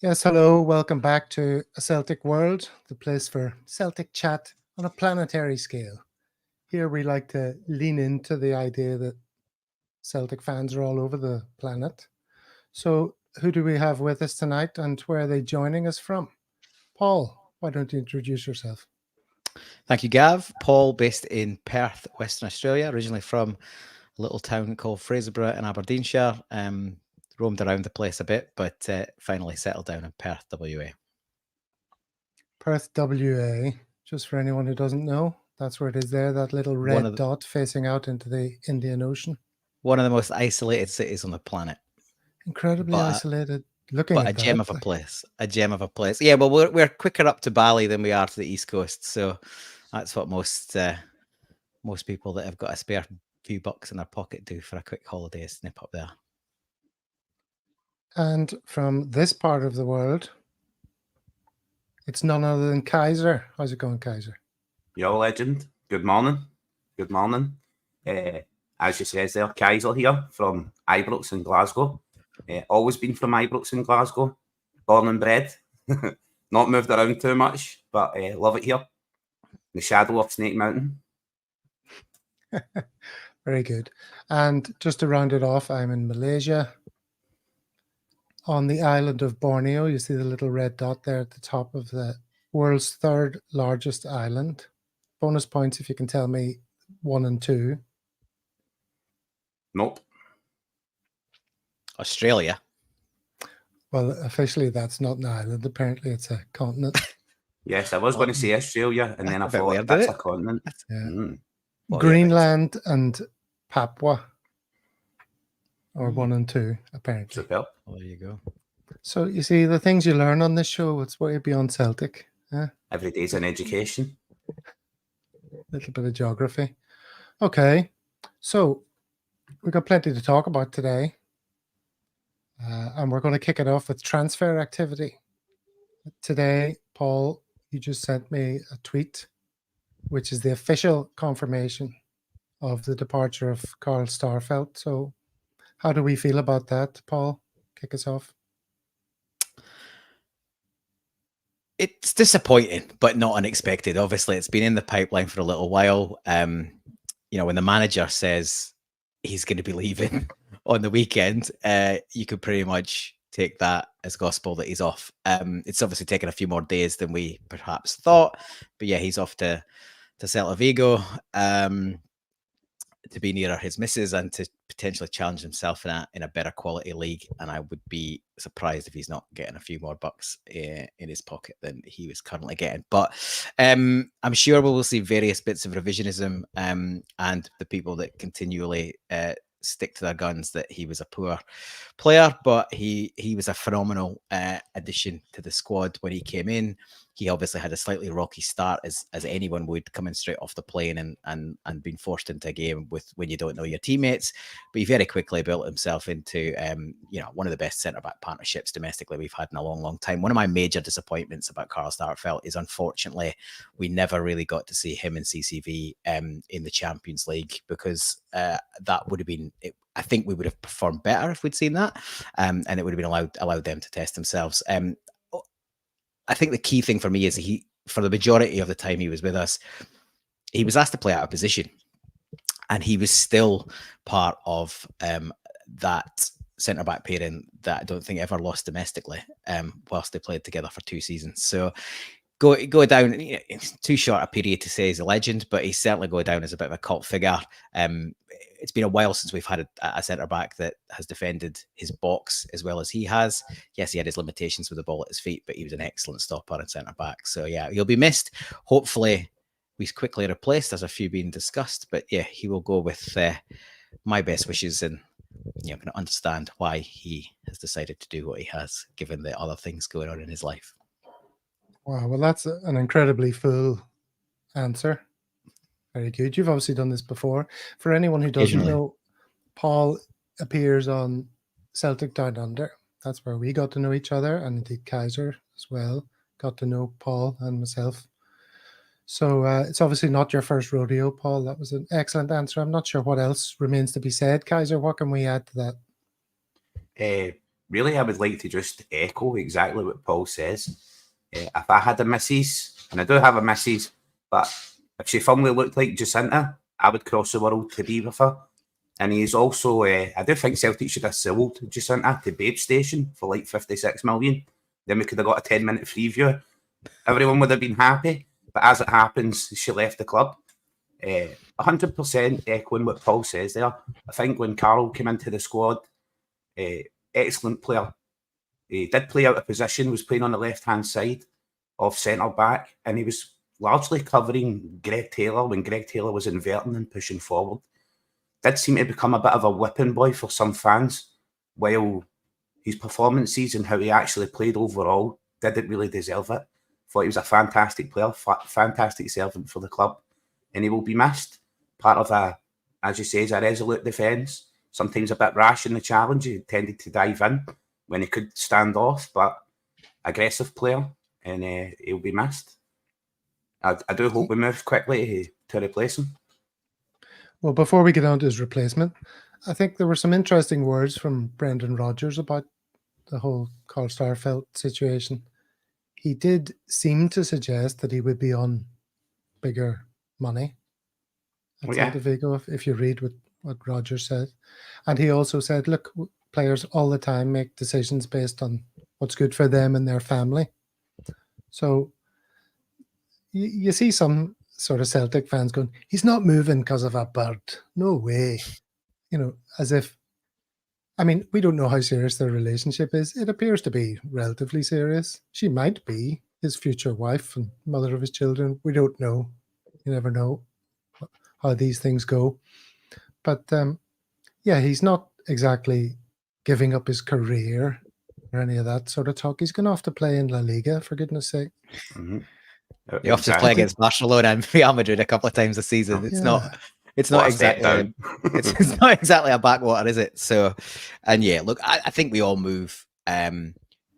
Yes, hello. Welcome back to A Celtic World, the place for Celtic chat on a planetary scale. Here we like to lean into the idea that Celtic fans are all over the planet. So, who do we have with us tonight and where are they joining us from? Paul, why don't you introduce yourself? Thank you, Gav. Paul, based in Perth, Western Australia, originally from a little town called Fraserburgh in Aberdeenshire. Roamed around the place a bit, but finally settled down in Perth, WA. Perth, WA. Just for anyone who doesn't know, that's where it is there, that little red dot facing out into the Indian Ocean. One of the most isolated cities on the planet. Incredibly isolated. Looking but at a gem of a place. A gem of a place. Yeah, well, we're quicker up to Bali than we are to the East Coast, so that's what most people that have got a spare few bucks in their pocket do for a quick holiday, snip up there. And from this part of the world, it's none other than Kaiser. How's it going, Kaiser? Yo, legend. Good morning. Good morning. As you says there, Kaiser here from Ibrox in Glasgow. Always been from Ibrox in Glasgow. Born and bred. Not moved around too much, but love it here. The shadow of Snake Mountain. Very good. And just to round it off, I'm in Malaysia. On the island of Borneo, you see the little red dot there at the top of the world's third largest island. Bonus points if you can tell me 1 and 2. Nope. Australia. Well, officially that's not an island. Apparently it's a continent. Yes, I was going to say Australia, and then I thought that's a continent. Yeah. Greenland and Papua are 1 and 2, apparently. Super. Well, there you go. So you see the things you learn on this show, it's way beyond Celtic. Every day's an education. A little bit of geography. Okay, so we've got plenty to talk about today. And we're going to kick it off with transfer activity. Today, Paul, you just sent me a tweet, which is the official confirmation of the departure of Karl Starfelt. So how do we feel about that, Paul? Kick us off. It's disappointing, but not unexpected. Obviously, it's been in the pipeline for a little while. When the manager says he's going to be leaving on the weekend, you could pretty much take that as gospel that he's off. It's obviously taken a few more days than we perhaps thought, but yeah, he's off to Celta Vigo to be nearer his missus and to potentially challenge himself in a better quality league. And I would be surprised if he's not getting a few more bucks in his pocket than he was currently getting. But I'm sure we will see various bits of revisionism and the people that continually stick to their guns that he was a poor player, but he was a phenomenal addition to the squad when he came in. He obviously had a slightly rocky start, as anyone would, coming straight off the plane and being forced into a game with when you don't know your teammates. But he very quickly built himself into one of the best centre-back partnerships domestically we've had in a long, long time. One of my major disappointments about Karl Starfelt is, unfortunately, we never really got to see him and CCV in the Champions League, because that would have been... I think we would have performed better if we'd seen that, and it would have been allowed them to test themselves. I think the key thing for me is for the majority of the time he was with us, he was asked to play out of position, and he was still part of that centre-back pairing that I don't think ever lost domestically whilst they played together for 2 seasons. So go down, it's too short a period to say he's a legend, but he's certainly going down as a bit of a cult figure. It's been a while since we've had a centre-back that has defended his box as well as he has. Yes, he had his limitations with the ball at his feet, but he was an excellent stopper and centre-back. So yeah, he'll be missed. Hopefully he's quickly replaced. There's a few being discussed, but yeah, he will go with my best wishes, and I'm going to understand why he has decided to do what he has, given the other things going on in his life. Wow, well, that's an incredibly full answer. Very good. You've obviously done this before. For anyone who doesn't know, Paul appears on Celtic Down Under. That's where we got to know each other, and indeed Kaiser as well got to know Paul and myself. So it's obviously not your first rodeo, Paul. That was an excellent answer. I'm not sure what else remains to be said. Kaiser, what can we add to that? really, I would like to just echo exactly what Paul says. If I had a missus, and I do have a missus, but if she firmly looked like Jacinta, I would cross the world to be with her. And he's also, I do think Celtic should have sold Jacinta to Babe Station for like 56 million. Then we could have got a 10-minute free view. Everyone would have been happy. But as it happens, she left the club. 100% echoing what Paul says there. I think when Carroll came into the squad, excellent player. He did play out of position, was playing on the left-hand side of centre-back, and he was largely covering Greg Taylor when Greg Taylor was inverting and pushing forward. Did seem to become a bit of a whipping boy for some fans, while his performances and how he actually played overall didn't really deserve it. Thought he was a fantastic player, fantastic servant for the club, and he will be missed. Part of as you say, is a resolute defence. Sometimes a bit rash in the challenge. He tended to dive in when he could stand off, but aggressive player, and he'll be missed. I do hope we move quickly to replace him. Well, before we get on to his replacement, I think there were some interesting words from Brendan Rodgers about the whole Carl Starfelt situation. He did seem to suggest that he would be on bigger money at Celta Vigo, if you read what Rodgers said. And he also said, look, players all the time make decisions based on what's good for them and their family. So you see some sort of Celtic fans going, he's not moving because of a bird. No way. As if, I mean, we don't know how serious their relationship is. It appears to be relatively serious. She might be his future wife and mother of his children. We don't know. You never know how these things go. But he's not exactly giving up his career or any of that sort of talk. He's going to have to play in La Liga, for goodness sake. Mm-hmm. You have to play against Barcelona and Real Madrid a couple of times a season. It's not exactly it's not exactly a backwater, is it? So, and look, I think we all move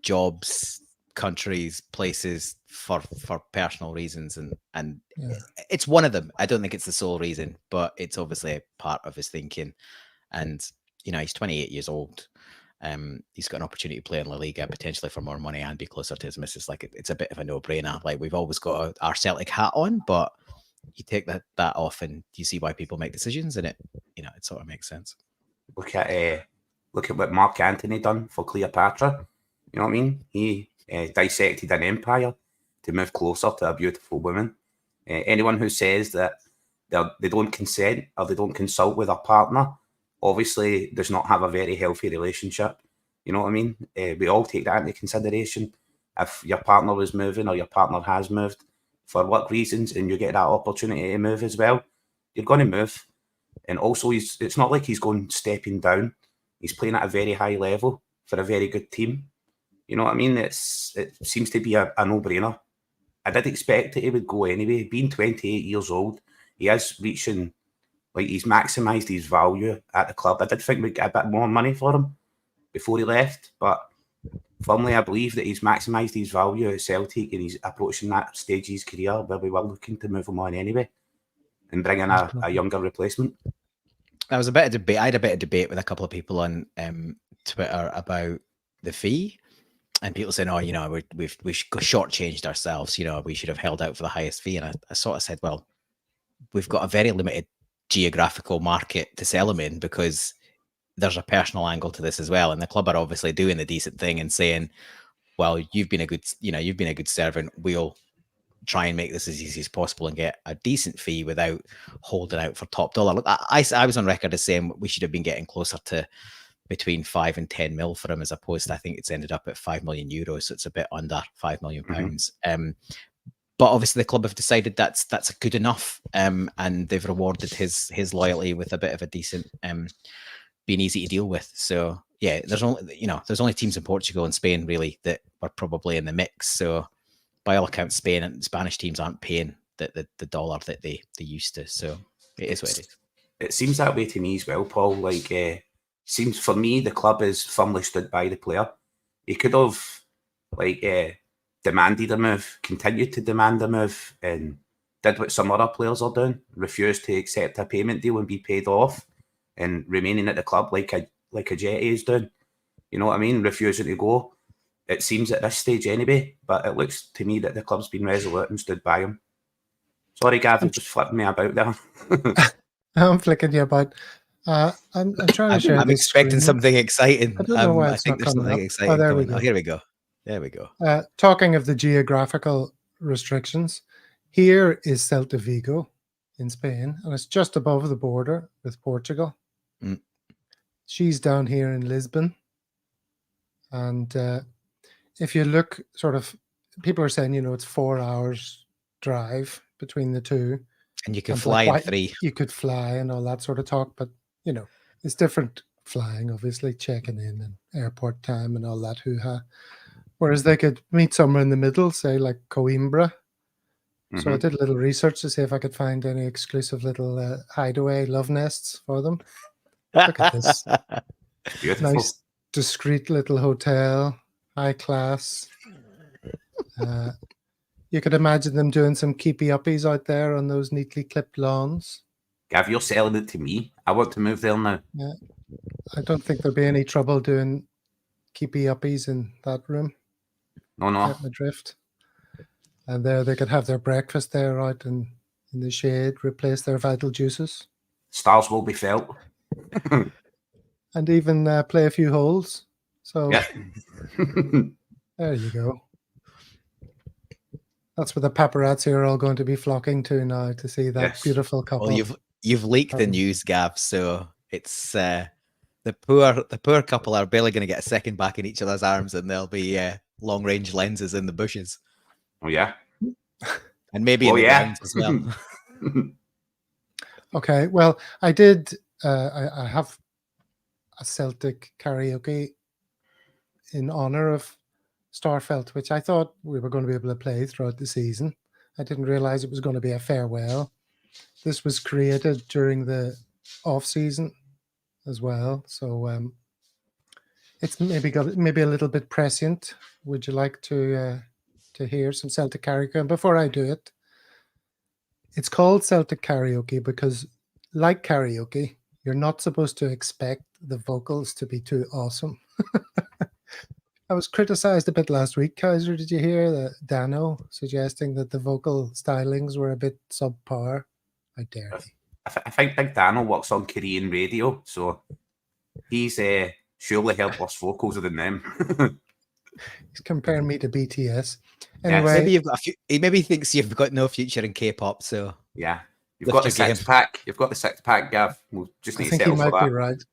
jobs, countries, places for personal reasons, and it's one of them. I don't think it's the sole reason, but it's obviously a part of his thinking. And he's 28 years old. He's got an opportunity to play in La Liga potentially for more money and be closer to his missus. Like it's a bit of a no-brainer. Like we've always got our Celtic hat on, but you take that off and you see why people make decisions, and it sort of makes sense. Look at what Mark Antony done for Cleopatra. You know what I mean? He dissected an empire to move closer to a beautiful woman. Anyone who says that they don't consent or they don't consult with a partner obviously does not have a very healthy relationship. You know what I mean? We all take that into consideration. If your partner was moving or your partner has moved for work reasons and you get that opportunity to move as well, you're going to move. And also, it's not like he's stepping down. He's playing at a very high level for a very good team. You know what I mean? It seems to be a no-brainer. I did expect that he would go anyway. Being 28 years old, he is reaching... Like, he's maximised his value at the club. I did think we'd get a bit more money for him before he left, but firmly I believe that he's maximised his value at Celtic and he's approaching that stage of his career where we were looking to move him on anyway and bring in a younger replacement. There was a bit of debate. I had a bit of debate with a couple of people on Twitter about the fee, and people saying, we've shortchanged ourselves. We should have held out for the highest fee. And I sort of said, well, we've got a very limited geographical market to sell him in because there's a personal angle to this as well, and the club are obviously doing the decent thing and saying, well, you've been a good servant, we'll try and make this as easy as possible and get a decent fee without holding out for top dollar. Look, I was on record as saying we should have been getting closer to between 5 and 10 mil for him, as opposed to, I think it's ended up at 5 million euros, so it's a bit under 5 million pounds. But obviously the club have decided that's good enough, and they've rewarded his loyalty with a bit of a decent, being easy to deal with. So there's only teams in Portugal and Spain really that were probably in the mix. So by all accounts, Spain and Spanish teams aren't paying the dollar that they used to. So it is what it is. It seems that way to me as well, Paul. Like, seems for me the club is firmly stood by the player. He could have demanded a move, continued to demand a move, and did what some other players are doing, refused to accept a payment deal and be paid off, and remaining at the club like a Jetty is doing. You know what I mean? Refusing to go. It seems at this stage anyway, but it looks to me that the club's been resolute and stood by him. Sorry, Gav, you just flipped me about there. I'm flicking you about. I'm trying to share I'm this expecting screen. something exciting. I don't know why I it's think not there's coming something up. exciting There we coming. go. Oh, here we go. There we go. Talking of the geographical restrictions, here is Celta Vigo in Spain, and it's just above the border with Portugal. Mm. She's down here in Lisbon. And if you look sort of, people are saying, it's 4 hours drive between the two. And you can And fly in why 3. you could fly and all that sort of talk, but it's different flying, obviously, checking in and airport time and all that hoo-ha. Whereas they could meet somewhere in the middle, say like Coimbra. So I did a little research to see if I could find any exclusive little hideaway love nests for them. Look at this. Beautiful. Nice, discreet little hotel, high class. You could imagine them doing some keepy-uppies out there on those neatly clipped lawns. Gav, you're selling it to me. I want to move there now. Yeah. I don't think there'll be any trouble doing keepy-uppies in that room. No. Get my drift. And there they could have their breakfast there out in the shade, replace their vital juices. Stars will be felt. And even play a few holes. So Yeah. there you go. That's where the paparazzi are all going to be flocking to now to see that beautiful couple. Well, you've leaked the news, Gav, so it's the poor couple are barely going to get a second back in each other's arms, and there'll be long range lenses in the bushes. Oh yeah, and maybe in the grounds as well. Okay, well, I did. I have a Celtic karaoke in honor of Starfelt, which I thought we were going to be able to play throughout the season. I didn't realize it was going to be a farewell. This was created during the off season as well, so it's maybe a little bit prescient. Would you like to hear some Celtic karaoke? And before I do it, it's called Celtic karaoke because, like karaoke, you're not supposed to expect the vocals to be too awesome. I was criticized a bit last week, Kaiser. Did you hear that Dano suggesting that the vocal stylings were a bit subpar? How dare he? I think Big Dano works on Korean radio, so he's surely heard worse vocals than them. He's comparing me to BTS. Anyway, maybe you've got maybe he thinks you've got no future in K-pop. So yeah, you've got the six pack. You've got the 6-pack, Gav. We'll just need to settle for that. I think he might be right.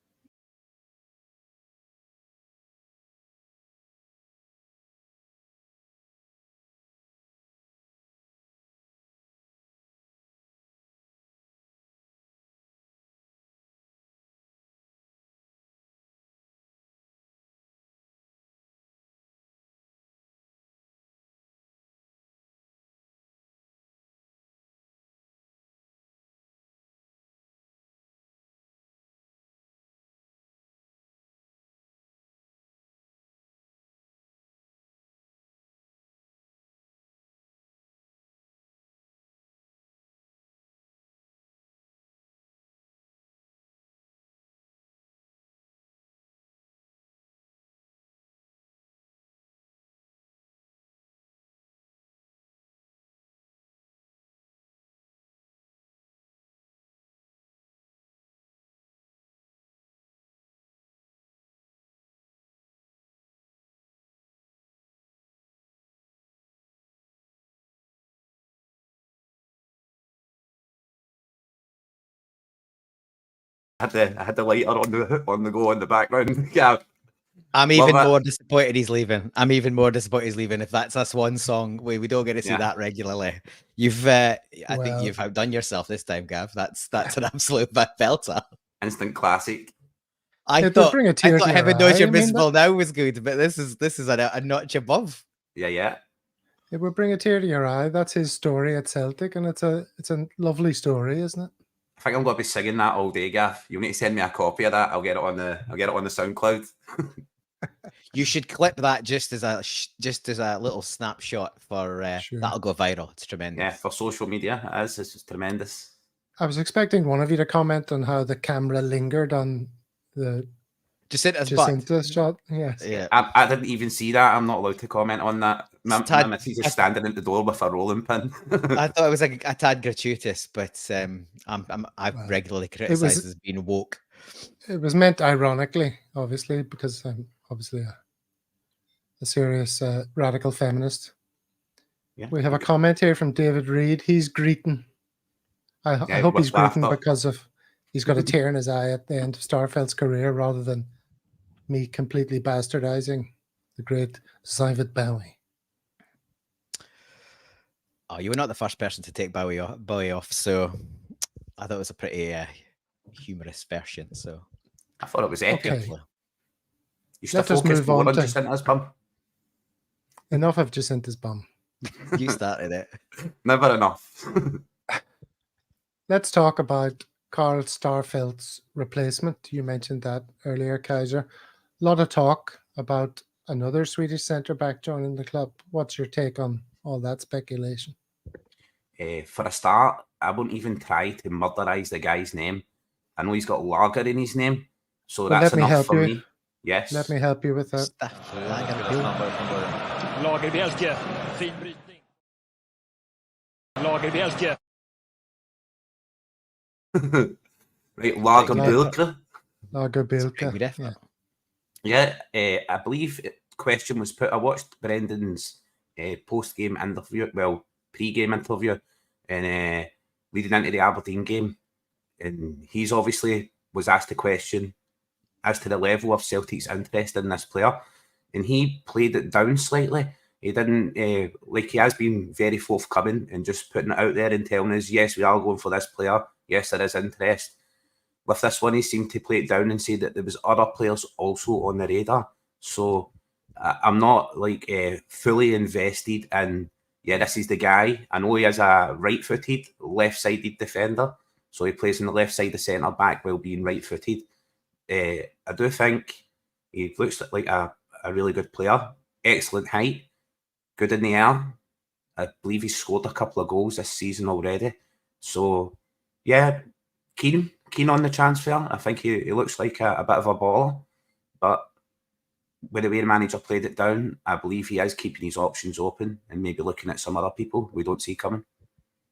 I had the lighter on the go in the background. Yeah. I'm even more disappointed he's leaving. I'm even more disappointed he's leaving. If that's us one song, we don't get to see that regularly. You've, I think you've outdone yourself this time, Gav. That's an absolute belter. Instant classic. I thought Heaven Knows You're Miserable Now was good, but this is a notch above. Yeah. It would bring a tear to your eye. That's his story at Celtic, and it's a lovely story, isn't it? I think I'm going to be singing that all day, Gav. You'll need to send me a copy of that. I'll get it on the SoundCloud. You should clip that just as a little snapshot for that'll go viral. It's tremendous. Yeah, for social media, it is. It's just tremendous. I was expecting one of you to comment on how the camera lingered on the Jacinta's butt. Jacinta's shot. Yes. Yeah. I didn't even see that. I'm not allowed to comment on that. My Tad- missus is standing at the door with a rolling pin. I thought it was a tad gratuitous, but I've Well, regularly criticised as being woke. It was meant ironically, obviously, because I'm obviously a serious radical feminist. Yeah. We have a comment here from David Reed. He's greeting. I hope he's greeting because of he's got a tear in his eye at the end of Starfelt's career, rather than me completely bastardizing the great David Bowie. Oh, you were not the first person to take Bowie off, so I thought it was a pretty humorous version. So I thought it was epic. Okay. Used to Let us focus move more on on to- Jacinta's bum. Enough of Jacinta's bum. you started it. Never enough. Let's talk about Carl Starfelt's replacement. You mentioned that earlier, Kaiser. A lot of talk about another Swedish centre-back joining the club. What's your take on all that speculation? For a start, I won't even try to murderize the guy's name. I know he's got Lager in his name, so Well, that's let me enough help for you. me. Yes. Let me help you with that. Lagerbielke, fin brytning. Lagerbielke. Right, Lagerbielke. Lagerbielke. Good effort. Yeah, I believe question was put. I watched Brendan's post-game interview, pre-game interview, and leading into the Aberdeen game, and he's obviously was asked a question as to the level of Celtic's interest in this player, and he played it down slightly. He didn't he has been very forthcoming and just putting it out there and telling us, yes, we are going for this player. Yes, there is interest. With this one, he seemed to play it down and say that there was other players also on the radar. So I'm not fully invested in, this is the guy. I know he is a right-footed, left-sided defender. So he plays on the left side of centre-back while being right-footed. I do think he looks like a really good player. Excellent height. Good in the air. I believe he's scored a couple of goals this season already. So, yeah, keen on the transfer. I think he looks like a bit of a baller. But with the way the manager played it down, I believe he is keeping his options open and maybe looking at some other people we don't see coming.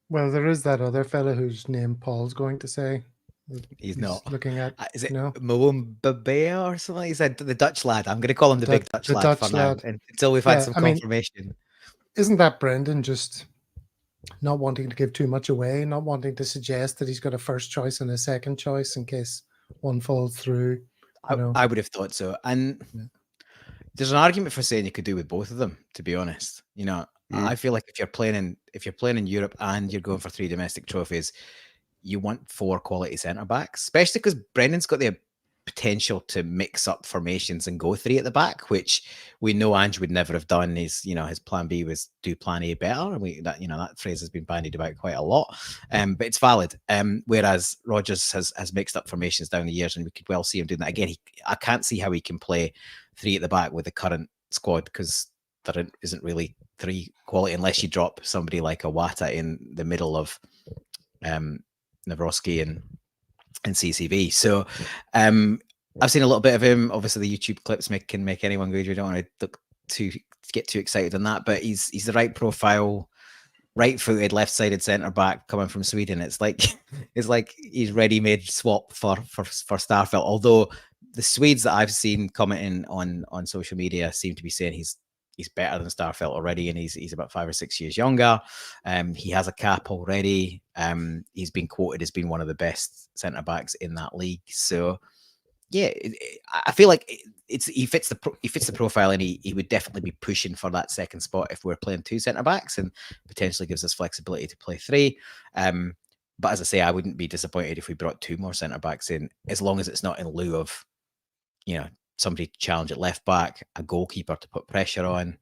Well, there is that other fella whose name Paul's going to say. He's not looking at. Is it no? Mwumbabe or something? He said the Dutch lad. I'm going to call him the big Dutch lad Dutch for lad. now until we've had Yeah, some I mean, confirmation. Isn't that Brendan just not wanting to give too much away, not wanting to suggest that he's got a first choice and a second choice in case one falls through? I would have thought so. And there's an argument for saying you could do with both of them, to be honest. I feel like if you're playing in Europe and you're going for 3 domestic trophies, you want 4 quality centre backs, especially because Brendan's got the potential to mix up formations and go 3 at the back, which we know Ange would never have done. His plan B was do plan A better, and that phrase has been bandied about quite a lot. But it's valid. Whereas Rodgers has mixed up formations down the years, and we could well see him doing that again. I can't see how he can play 3 at the back with the current squad, because there isn't really 3 quality unless you drop somebody like a Wata in the middle of Nawrocki and CCV. So I've seen a little bit of him. Obviously, the YouTube clips can make anyone good. We don't want to get too excited on that, but he's the right profile, right-footed, left-sided centre back coming from Sweden. It's like he's ready-made swap for Starfelt. Although the Swedes that I've seen commenting on social media seem to be saying he's better than Starfelt already, and he's about 5 or 6 years younger. He has a cap already. He's been quoted as being one of the best centre backs in that league. So yeah, I feel like he fits the profile, and he would definitely be pushing for that second spot if we're playing 2 centre backs, and potentially gives us flexibility to play 3. But as I say, I wouldn't be disappointed if we brought 2 more centre backs in, as long as it's not in lieu of somebody to challenge at left back, a goalkeeper to put pressure on,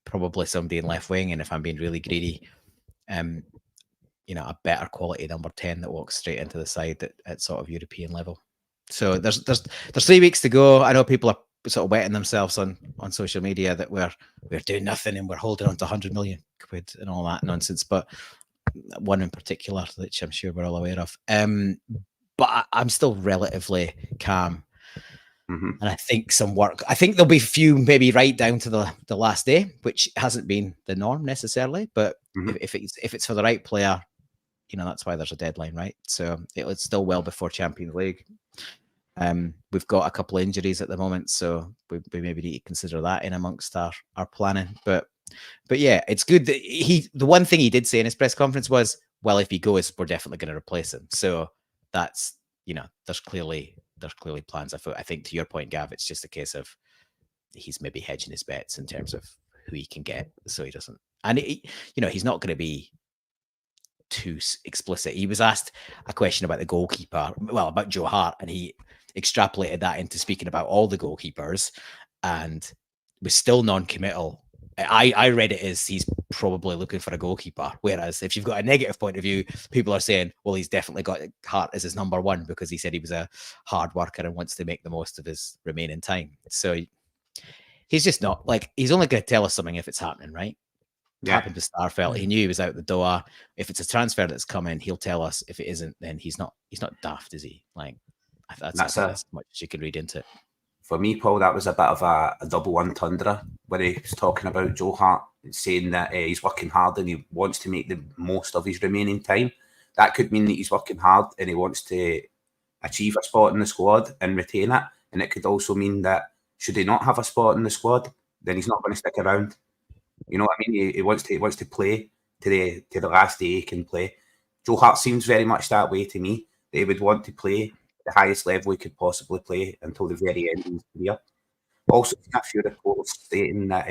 probably somebody in left wing, and if I'm being really greedy, a better quality number 10 that walks straight into the side at sort of European level. So there's 3 weeks to go. I know people are sort of wetting themselves on social media that we're doing nothing and we're holding on to 100 million quid and all that nonsense, but one in particular, which I'm sure we're all aware of. But I'm still relatively calm Mhm. And I think some work. I think there'll be few, maybe right down to the last day, which hasn't been the norm necessarily. But Mhm. if it's for the right player, that's why there's a deadline, right? So it's still well before Champions League. We've got a couple of injuries at the moment, so we maybe need to consider that in amongst our planning. But yeah, it's good that the one thing he did say in his press conference was, well, if he goes, we're definitely going to replace him. So that's, there's clearly plans afoot. I think to your point, Gav, it's just a case of he's maybe hedging his bets in terms of who he can get, so he doesn't. And he's not going to be too explicit. He was asked a question about the goalkeeper, well, about Joe Hart, and he extrapolated that into speaking about all the goalkeepers, and was still non-committal. I read it as he's probably looking for a goalkeeper. Whereas if you've got a negative point of view, people are saying, well, he's definitely got Hart as his number one because he said he was a hard worker and wants to make the most of his remaining time. So he's just not he's only going to tell us something if it's happening, right? Yeah. Happened to Starfelt. He knew he was out the door. If it's a transfer that's coming, he'll tell us. If it isn't, then he's not daft, is he? That's as much as you can read into it. For me, Paul, that was a bit of a double entendre when he was talking about Joe Hart, saying that he's working hard and he wants to make the most of his remaining time. That could mean that he's working hard and he wants to achieve a spot in the squad and retain it. And it could also mean that should he not have a spot in the squad, then he's not going to stick around. You know what I mean? He wants to play to the last day he can play. Joe Hart seems very much that way to me. That he would want to play the highest level he could possibly play until the very end of his career. Also, a few reports stating that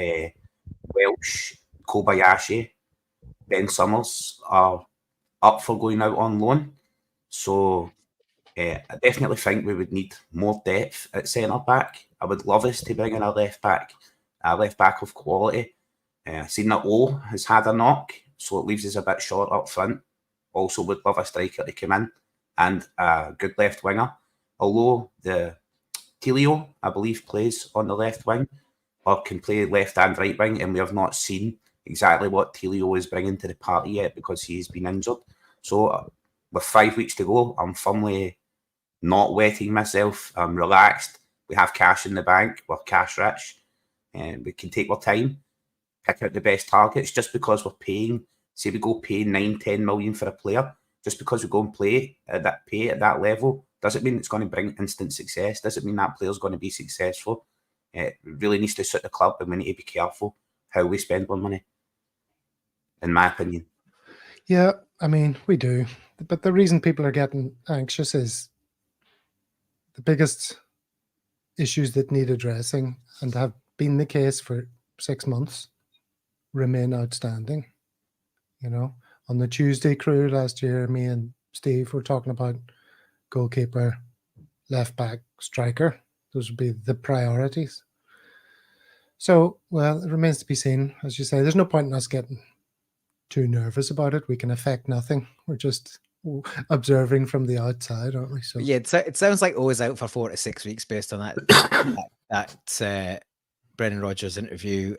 Welsh, Kobayashi, Ben Summers are up for going out on loan. So I definitely think we would need more depth at centre back. I would love us to bring in a left back of quality. I've seen that O has had a knock, so it leaves us a bit short up front. Also would love a striker to come in and a good left winger. Although the Tilio, I believe, plays on the left wing or can play left and right wing, and we have not seen exactly what Tilio is bringing to the party yet because he's been injured. So with 5 weeks to go, I'm firmly not wetting myself. I'm relaxed. We have cash in the bank. We're cash rich, and we can take our time, pick out the best targets. Just because we're paying, say we go pay 9-10 million for a player, just because we go and play at that level, doesn't mean it's going to bring instant success. Doesn't mean that player's going to be successful. It really needs to suit the club, and we need to be careful how we spend our money, in my opinion. Yeah, I mean, we do. But the reason people are getting anxious is the biggest issues that need addressing and have been the case for 6 months remain outstanding. On the Tuesday crew last year, me and Steve were talking about goalkeeper, left back, striker. Those would be the priorities. So, well, it remains to be seen. As you say, there's no point in us getting too nervous about it. We can affect nothing. We're just observing from the outside, aren't we? So yeah, it sounds like O is out for 4 to 6 weeks based on that Brendan Rodgers interview.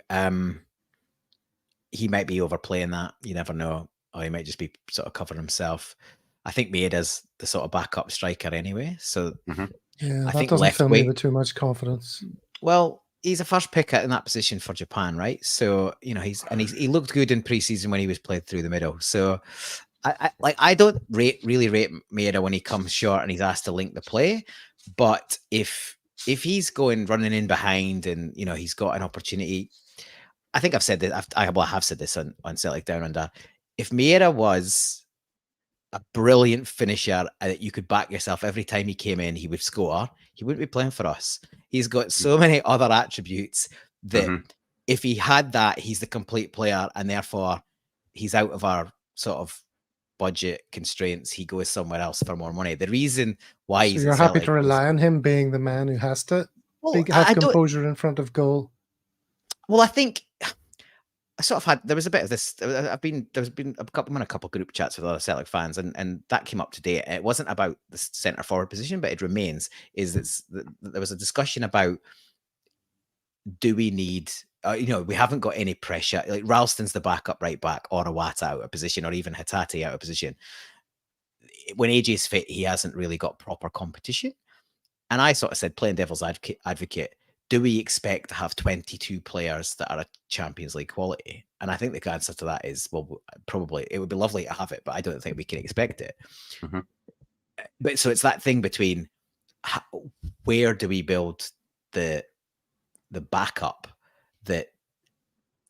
He might be overplaying that. You never know. Or he might just be sort of covering himself. I think Maeda's the sort of backup striker anyway. So yeah, I that think doesn't left fill me wing with too much confidence. Well, he's a first pick in that position for Japan, right? So he looked good in preseason when he was played through the middle. So I don't really rate Maeda when he comes short and he's asked to link the play, but if he's going running in behind and he's got an opportunity, I think I've said this. I have said this on Celtic Down Under. If Maeda was a brilliant finisher that you could back yourself every time he came in, he would score. He wouldn't be playing for us. He's got so many other attributes that if he had that, he's the complete player, and therefore he's out of our sort of budget constraints. He goes somewhere else for more money. The reason why So you're happy to rely on him being the man who has to have composure in front of goal. Well, I think I sort of had. There was a bit of this. I'm in a couple group chats with other Celtic fans, and that came up today. It wasn't about the centre forward position, but it remains. There was a discussion about, do we need? We haven't got any pressure. Like Ralston's the backup right back, or Iwata out of position, or even Hatate out of position. When AJ's fit, he hasn't really got proper competition. And I sort of said, playing devil's advocate, do we expect to have 22 players that are a Champions League quality? And I think the answer to that is, well, probably it would be lovely to have it, but I don't think we can expect it. Mm-hmm. But so it's that thing between where do we build the backup that,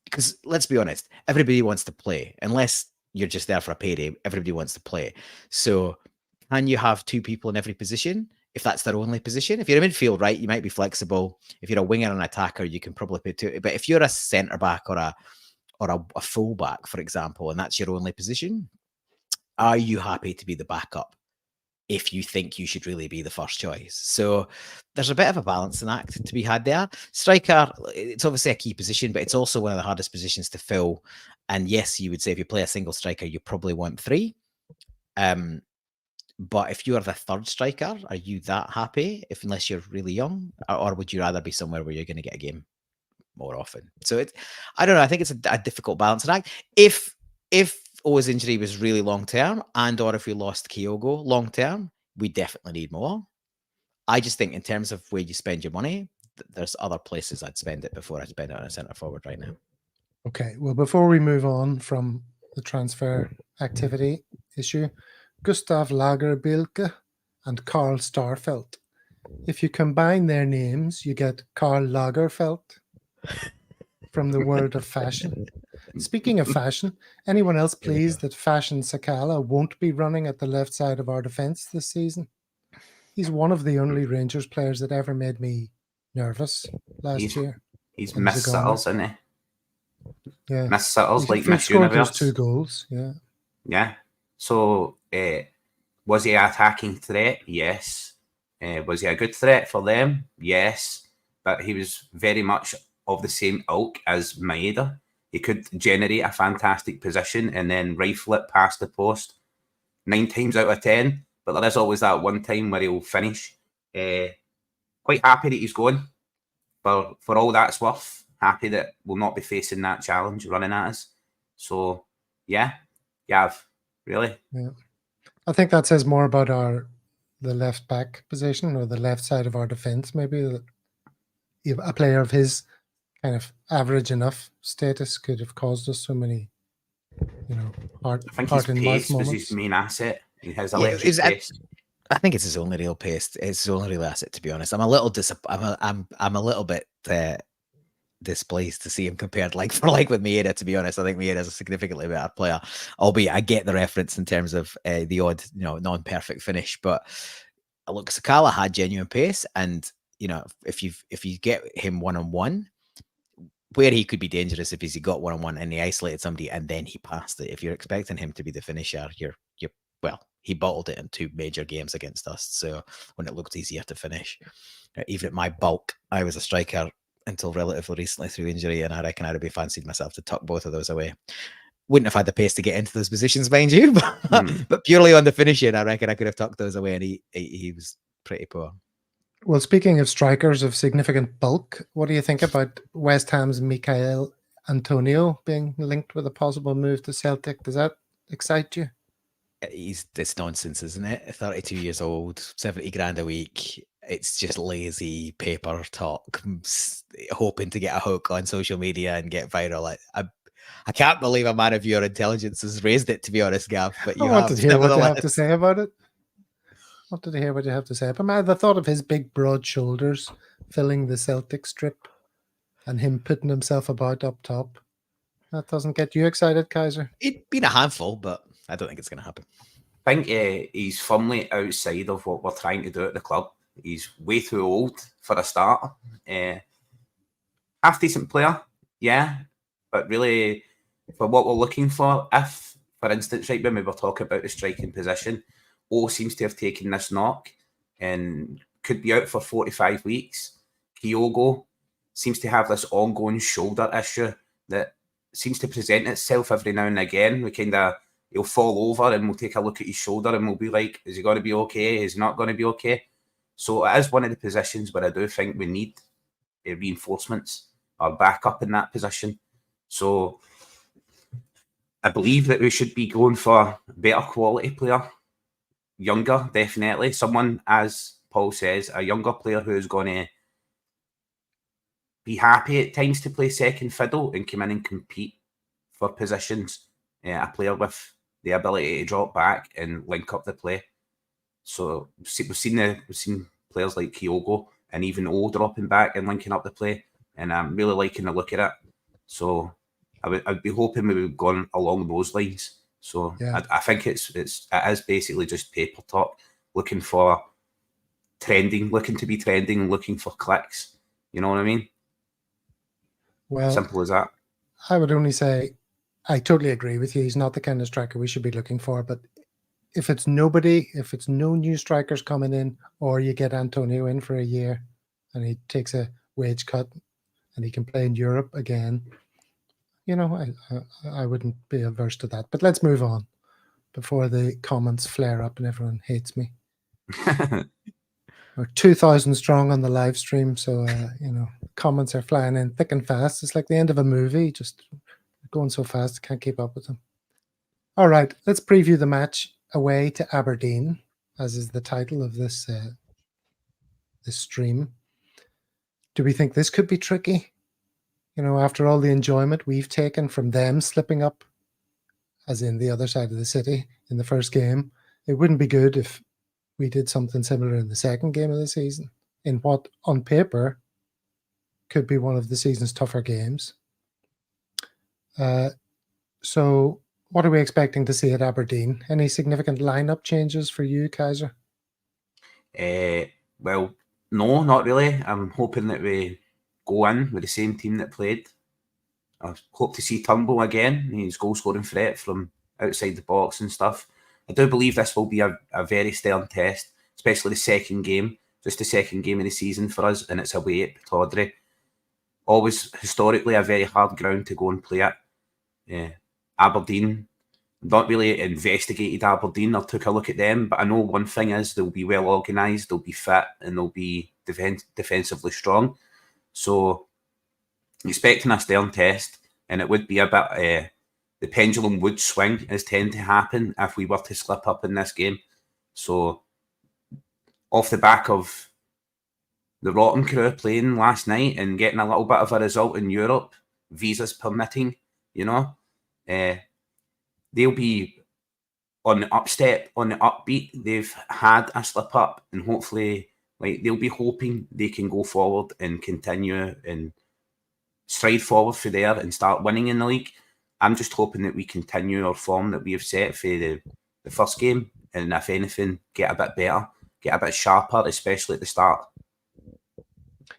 because let's be honest, everybody wants to play. Unless you're just there for a payday, everybody wants to play. So can you have 2 people in every position if that's their only position? If you're a midfield, right, you might be flexible. If you're a winger and an attacker, you can probably put 2. But if you're a centre back or a full back, for example, and that's your only position, are you happy to be the backup if you think you should really be the first choice? So there's a bit of a balancing act to be had there. Striker, it's obviously a key position, but it's also one of the hardest positions to fill. And yes, you would say if you play a single striker, you probably want 3. But if you are the third striker, are you that happy unless you're really young? Or would you rather be somewhere where you're going to get a game more often? So I don't know. I think it's a difficult balancing act. If O's injury was really long term, and or if we lost Kyogo long term, we definitely need more. I just think in terms of where you spend your money, there's other places I'd spend it before I'd spend it on a centre forward right now. Okay, well, before we move on from the transfer activity issue, Gustav Lagerbilke and Karl Starfelt. If you combine their names, you get Karl Lagerfeld from the world of fashion. Speaking of fashion, anyone else pleased that Fashion Sakala won't be running at the left side of our defence this season? He's one of the only Rangers players that ever made me nervous last year. He's missed Sittles, isn't he? Yeah. Miss Sittles, like Miss scored Universe. those 2 goals, yeah. Yeah. So, was he an attacking threat? Yes. Was he a good threat for them? Yes. But he was very much of the same ilk as Maeda. He could generate a fantastic position and then rifle it past the post 9 times out of 10. But there is always that one time where he'll finish. Quite happy that he's going. For all that's worth. Happy that we'll not be facing that challenge running at us. So, yeah, really. Yeah, I think that says more about the left back position or the left side of our defence. Maybe that a player of his kind of average enough status could have caused us so many, heart I think heart his and pace mouth was moments. his main asset. He has electric pace. I think it's his only real pace. It's his only real asset, to be honest. I'm a little I'm a little bit displeased to see him compared like with Maeda, to be honest. I think Maeda is a significantly better player, albeit I get the reference in terms of the odd non-perfect finish, but look, Sakala had genuine pace, and if you get him one-on-one, where he could be dangerous if he got one-on-one and he isolated somebody and then he passed it. If you're expecting him to be the finisher, you're well, he bottled it in 2 major games against us, so when it looked easier to finish, even at my bulk, I was a striker until relatively recently through injury, and I reckon I'd have been fancied myself to tuck both of those away. Wouldn't have had the pace to get into those positions, mind you, but purely on the finishing, I reckon I could have tucked those away, and he was pretty poor. Well, speaking of strikers of significant bulk, what do you think about West Ham's Michael Antonio being linked with a possible move to Celtic? Does that excite you? It's nonsense, isn't it? 32 years old, 70 grand a week. It's just lazy paper talk, hoping to get a hook on social media and get viral. I can't believe a man of your intelligence has raised it, to be honest, Gav. But you I wanted to hear what you have to say about it. I wanted to hear what you have to say. But man, the thought of his big, broad shoulders filling the Celtic strip and him putting himself about up top, that doesn't get you excited, Kaiser? It'd been a handful, but I don't think it's going to happen. I think he's firmly outside of what we're trying to do at the club. He's way too old for a start. Half decent player, yeah, but really for what we're looking for, if, for instance, right when we were talking about the striking position, O seems to have taken this knock and could be out for 45 weeks. Kyogo seems to have this ongoing shoulder issue that seems to present itself every now and again. He'll fall over and we'll take a look at his shoulder and we'll be like, is he going to be okay? Is he not going to be okay? So it is one of the positions where I do think we need reinforcements or backup in that position. So I believe that we should be going for a better quality player. Younger, definitely. Someone as Paul says, a younger player who's going to be happy at times to play second fiddle and come in and compete for positions. A player with the ability to drop back and link up the play. So we've seen players like Kyogo and even O dropping back and linking up the play, and I'm really liking the look at it. So I'd be hoping we would go along those lines. So Yeah. I think it is basically just paper talk, looking for trending, looking to be trending, looking for clicks. You know what I mean? Well, Simple as that. I would only say I totally agree with you. He's not the kind of striker we should be looking for. But if it's nobody, if it's no new strikers coming in, or you get Antonio in for a year and he takes a wage cut and he can play in Europe again, you know, I wouldn't be averse to that. But let's move on before the comments flare up and everyone hates me. We're 2,000 strong on the live stream, so you know, comments are flying in thick and fast. It's like the end of a movie, just going so fast, I can't keep up with them. All right, let's preview the match away to Aberdeen, as is the title of this this stream. Do we think this could be tricky? You know, after all the enjoyment we've taken from them slipping up, as in the other side of the city in the first game, it wouldn't be good if we did something similar in the second game of the season, in what on paper could be one of the season's tougher games. So what are we expecting to see at Aberdeen? Any significant lineup changes for you, Kaiser? Well, no, not really. I'm hoping that we go in with the same team that played. I hope to see Turnbull again. His goal scoring threat from outside the box and stuff. I do believe this will be a very stern test, especially the second game, just the second game of the season for us, and it's away at Pittodrie. Always historically a very hard ground to go and play at. Aberdeen, not really investigated Aberdeen or took a look at them, but I know one thing is they'll be well organised, they'll be fit, and they'll be defensively strong. So expecting a stern test, and it would be a bit... the pendulum would swing, as tend to happen if we were to slip up in this game. So, off the back of the Rotten crew playing last night and getting a little bit of a result in Europe, visas permitting, you know, they'll be on the upstep, on the upbeat. They've had a slip up, and hopefully, like, they'll be hoping they can go forward and continue and stride forward for there and start winning in the league. I'm just hoping that we continue our form that we have set for the first game, and if anything, get a bit better, get a bit sharper, especially at the start.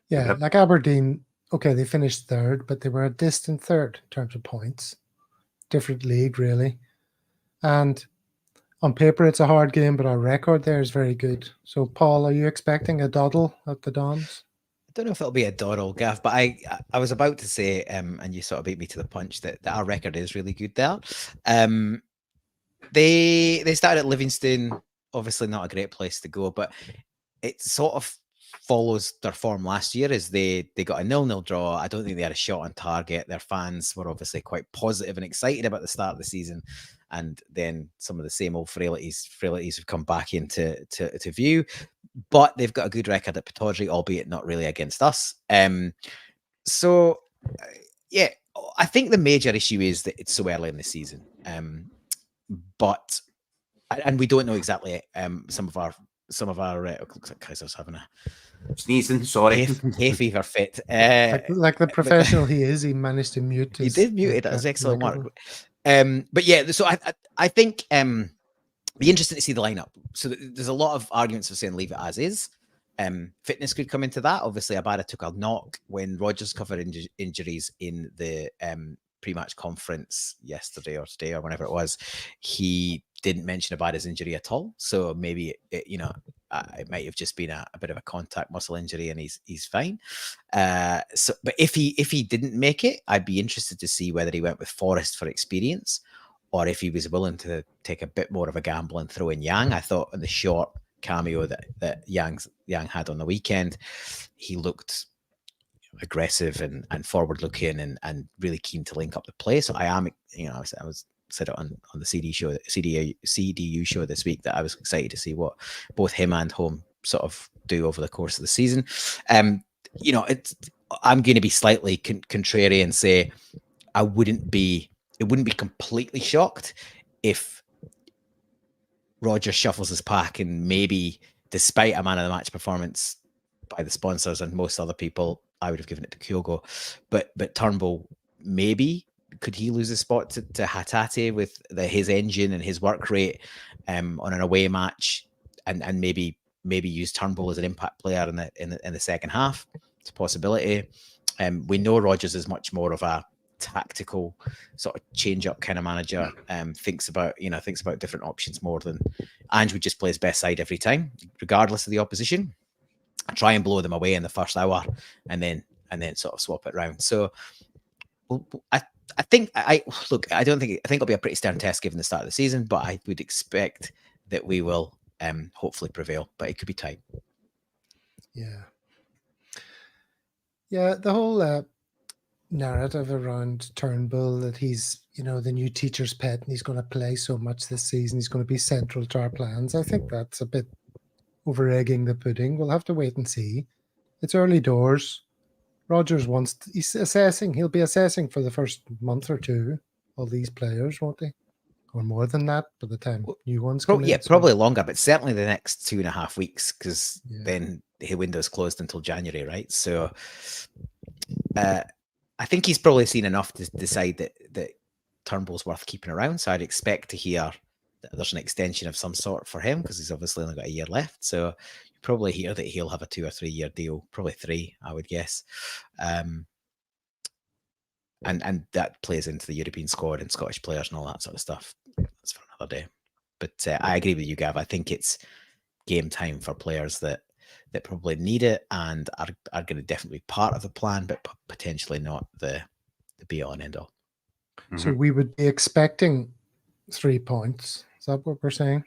Yeah, Yep. like Aberdeen, okay, they finished third, but they were a distant third in terms of points. Different league, really. And on paper, it's a hard game, but our record there is very good. So, Paul, are you expecting a Doddle at the Dons? I don't know if it'll be a Doddle, Gav, but I was about to say, and you sort of beat me to the punch, that our record is really good there. They started at Livingston, obviously not a great place to go, but it sort of follows their form last year as they got a 0-0 draw. I don't think they had a shot on target. Their fans were obviously quite positive and excited about the start of the season, and then some of the same old frailties have come back into view. But they've got a good record at Pittodrie, albeit not really against us. So, yeah, I think the major issue is that it's so early in the season. But we don't know exactly some of our looks like Kaiser's having a Sneezing, sorry. hay fever fit. Like the professional he is, he managed to mute. He did mute it. That was excellent work. But yeah, so I think be interesting to see the lineup. So there's a lot of arguments for saying leave it as is. Fitness could come into that. Obviously, Abada took a knock when Rodgers covered injuries in the pre-match conference yesterday or today or whenever it was. He didn't mention Abada's injury at all. So maybe it might have just been a bit of a contact muscle injury, and he's fine. But if he didn't make it, I'd be interested to see whether he went with Forrest for experience, or if he was willing to take a bit more of a gamble and throw in Yang. I thought in the short cameo that Yang had on the weekend, he looked aggressive and forward looking and really keen to link up the play. So I am, I said it on the CDU show this week that I was excited to see what both him and Home sort of do over the course of the season. You know, I'm going to be slightly contrary and say it wouldn't be completely shocked if Rodgers shuffles his pack and maybe, despite a man of the match performance by the sponsors and most other people, I would have given it to Kyogo, but Turnbull, maybe could he lose his spot to Hatate with his engine and his work rate on an away match, and maybe use Turnbull as an impact player in the second half? It's a possibility. We know Rodgers is much more of a tactical sort of change up kind of manager. Thinks about different options more than Ange would just play his best side every time, regardless of the opposition. Try and blow them away in the first hour, and then sort of swap it around. So I think it'll be a pretty stern test given the start of the season, but I would expect that we will hopefully prevail, but it could be tight. Yeah, the whole narrative around Turnbull that he's, the new teacher's pet and he's going to play so much this season, he's going to be central to our plans. I think that's a bit over egging the pudding. We'll have to wait and see. It's early doors. Rodgers he's assessing. He'll be assessing for the first month or two, all these players, won't he? Or more than that by the time new ones come in. Yeah, probably longer, but certainly the next 2.5 weeks, because then the window's closed until January, right? So I think he's probably seen enough to decide that Turnbull's worth keeping around. So I'd expect to hear that there's an extension of some sort for him, because he's obviously only got a year left. So you probably hear that he'll have a 2 or 3 year deal, probably 3, I would guess. And that plays into the European squad and Scottish players and all that sort of stuff. That's for another day. But I agree with you, Gav. I think it's game time for players that probably need it and are going to definitely be part of the plan, but potentially not the be all and end all. So we would be expecting 3 points. Is that what we're saying?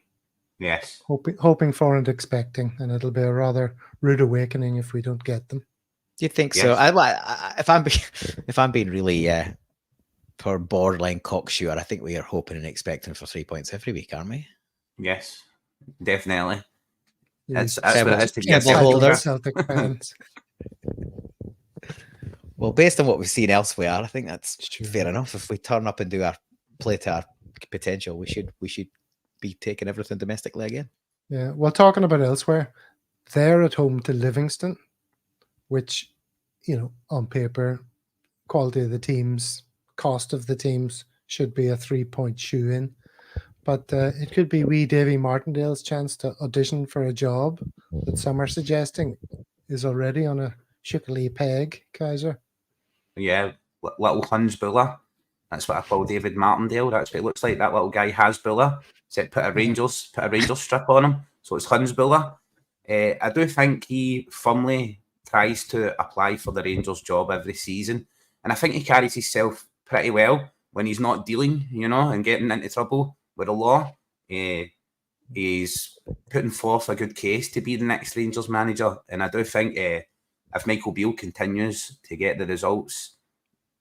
Yes. Hoping for and expecting, and it'll be a rather rude awakening if we don't get them. Do you think so? If I'm being really for borderline cocksure, I think we are hoping and expecting for 3 points every week, aren't we? Yes, definitely. That's Treble- what it has to get treble holders. Celtic fans. Well, based on what we've seen elsewhere, I think that's True. fair enough. If we turn up and do our play to our potential, we should be taking everything domestically again. Yeah. Well, talking about elsewhere, they're at home to Livingston, which, on paper, quality of the teams, cost of the teams should be a 3-point shoe-in. But it could be wee Davy Martindale's chance to audition for a job that some are suggesting is already on a shikily peg, Kaiser. Yeah, little Hans Buller. That's what I call David Martindale. That's what it looks like. That little guy has Buller. Said put a Rangers strip on him. So it's Hans Buller. I do think he firmly tries to apply for the Rangers job every season. And I think he carries himself pretty well when he's not dealing, and getting into trouble with the law. He's putting forth a good case to be the next Rangers manager. And I do think if Michael Beale continues to get the results,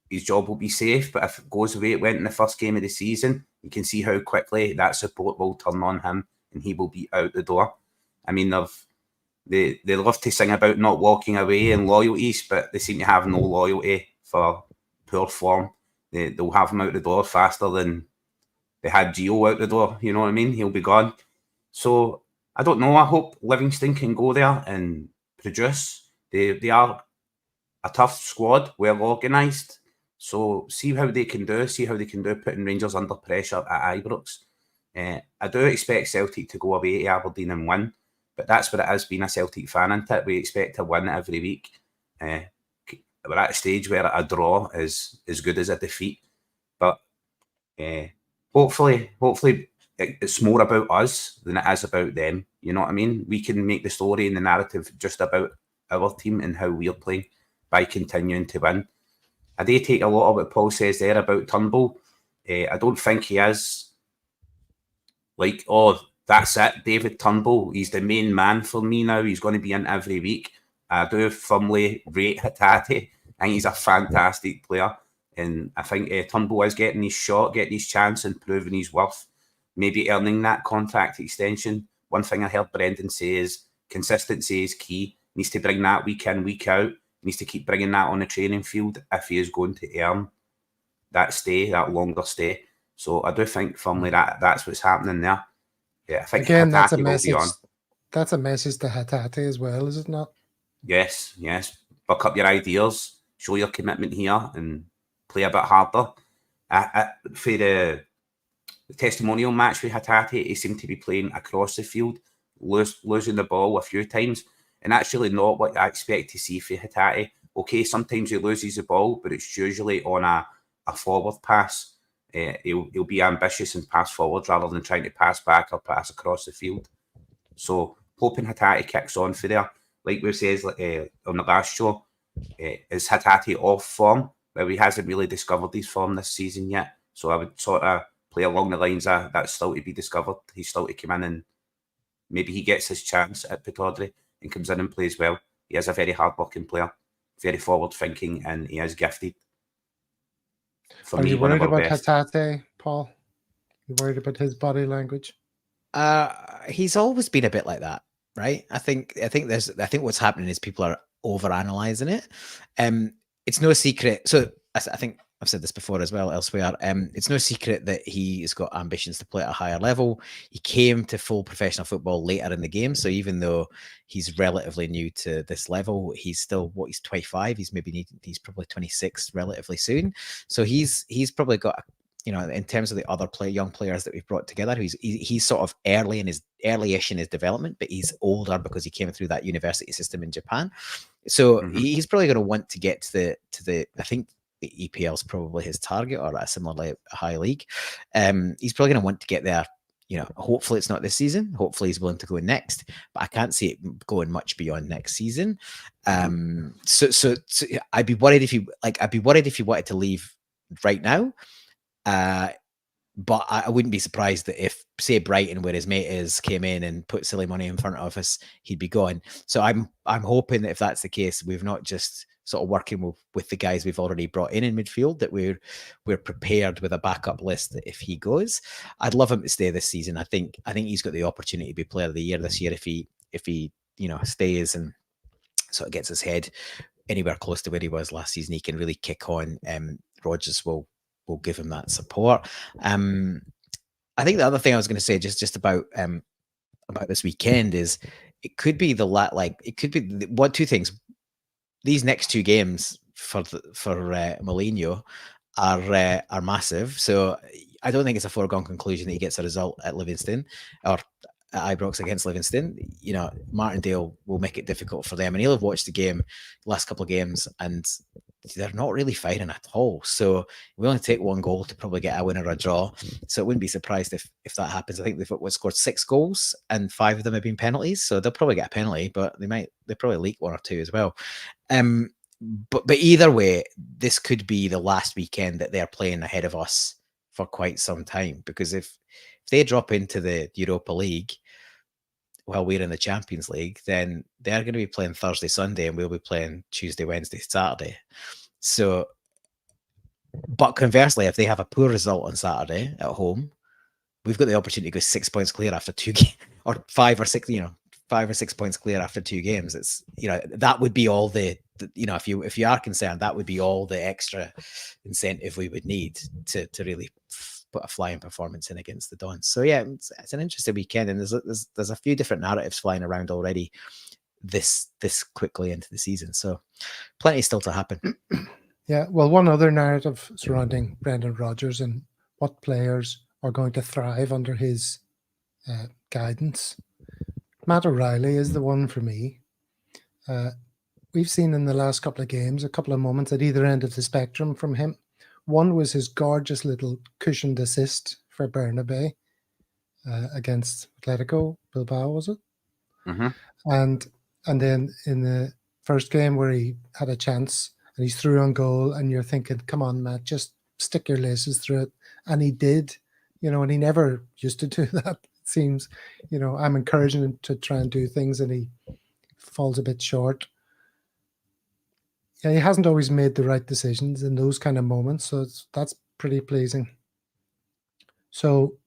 his job will be safe. But if it goes the way it went in the first game of the season, you can see how quickly that support will turn on him and he will be out the door. I mean, they love to sing about not walking away and loyalties, but they seem to have no loyalty for poor form. They'll have him out the door faster than they had Gio out the door. You know what I mean? He'll be gone. So I don't know. I hope Livingston can go there and produce. They are a tough squad, well organised. So see how they can do. See how they can do putting Rangers under pressure at Ibrox. I do expect Celtic to go away to Aberdeen and win, but that's what it is being a Celtic fan, isn't it? We expect to win every week. We're at a stage where a draw is as good as a defeat. But hopefully it's more about us than it is about them. You know what I mean? We can make the story and the narrative just about our team and how we're playing by continuing to win. I do take a lot of what Paul says there about Turnbull. I don't think he is like, that's it, David Turnbull. He's the main man for me now. He's going to be in every week. I do firmly rate Hatate. I think he's a fantastic player. And I think Turnbull is getting his shot, getting his chance and proving his worth. Maybe earning that contract extension. One thing I heard Brendan say is consistency is key. He needs to bring that week in, week out. He needs to keep bringing that on the training field if he is going to earn that stay, that longer stay. So I do think firmly that that's what's happening there. Yeah, I think Again, that's a Hatate will message. be on. That's a message to Hatate as well, is it not? Yes. Buck up your ideas, show your commitment here, and play a bit harder. For the testimonial match with Hatate, he seemed to be playing across the field, losing the ball a few times, and that's really not what I expect to see for Hatate. Okay, sometimes he loses the ball, but it's usually on a forward pass. He'll be ambitious and pass forward rather than trying to pass back or pass across the field. So hoping Hatate kicks on for there. Like we said on the last show, is Hatate off form? Well, he hasn't really discovered his form this season yet. So I would sort of play along the lines of that's still to be discovered. He's still to come in and maybe he gets his chance at Pittodrie and comes in and plays well. He is a very hard-working player, very forward-thinking, and he is gifted. Are you worried about Hatate, Paul? You worried about his body language? He's always been a bit like that, right? I think what's happening is people are overanalyzing it. It's no secret. So I think I've said this before as well elsewhere. It's no secret that he's got ambitions to play at a higher level. He came to full professional football later in the game. So even though he's relatively new to this level, he's still, he's 25. He's probably 26 relatively soon. So he's probably got, in terms of the other young players that we've brought together, he's sort of early-ish in his development, but he's older because he came through that university system in Japan. So he's probably going to want to get to the I think the EPL is probably his target, or at a similar high league. He's probably going to want to get there. Hopefully it's not this season. Hopefully he's willing to go next, but I can't see it going much beyond next season. So I'd be worried if he wanted to leave right now. But I wouldn't be surprised that if, say, Brighton, where his mate is, came in and put silly money in front of us, he'd be gone. So I'm hoping that if that's the case, we've not just sort of working with the guys we've already brought in midfield, that we're prepared with a backup list that if he goes. I'd love him to stay this season. I think he's got the opportunity to be player of the year this year if he stays and sort of gets his head anywhere close to where he was last season. He can really kick on. Rodgers will give him that support. I think the other thing I was going to say just about this weekend is it could be two things. These next two games for Mourinho are massive. So I don't think it's a foregone conclusion that he gets a result at Livingston or at Ibrox against Livingston. Martindale will make it difficult for them, and he'll have watched the last couple of games, and they're not really fighting at all. So we only take one goal to probably get a win or a draw. So it wouldn't be surprised if that happens. I think they've scored 6 goals and 5 of them have been penalties. So they'll probably get a penalty, but they probably leak 1 or 2 as well. But either way, this could be the last weekend that they're playing ahead of us for quite some time, because if they drop into the Europa League while we're in the Champions League, then they're going to be playing Thursday, Sunday, and we'll be playing Tuesday, Wednesday, Saturday. So, but conversely, if they have a poor result on Saturday at home, we've got the opportunity to go 6 points clear after 2 games, or 5 or 6, 5 or 6 points clear after 2 games. It's, that would be all if you are concerned, that would be all the extra incentive we would need to really put a flying performance in against the Dons. So yeah, it's an interesting weekend, and there's a few different narratives flying around already this quickly into the season. So plenty still to happen. Yeah, well, one other narrative surrounding Brendan Rodgers and what players are going to thrive under his guidance. Matt O'Reilly is the one for me. We've seen in the last couple of games a couple of moments at either end of the spectrum from him. One was his gorgeous little cushioned assist for Bernabé against Atletico Bilbao, was it? Mm-hmm. And then in the first game where he had a chance and he's through on goal, and you're thinking, come on, Matt, just stick your laces through it. And he did, and he never used to do that, it seems. I'm encouraging him to try and do things, and he falls a bit short. Yeah, he hasn't always made the right decisions in those kind of moments, so that's pretty pleasing. So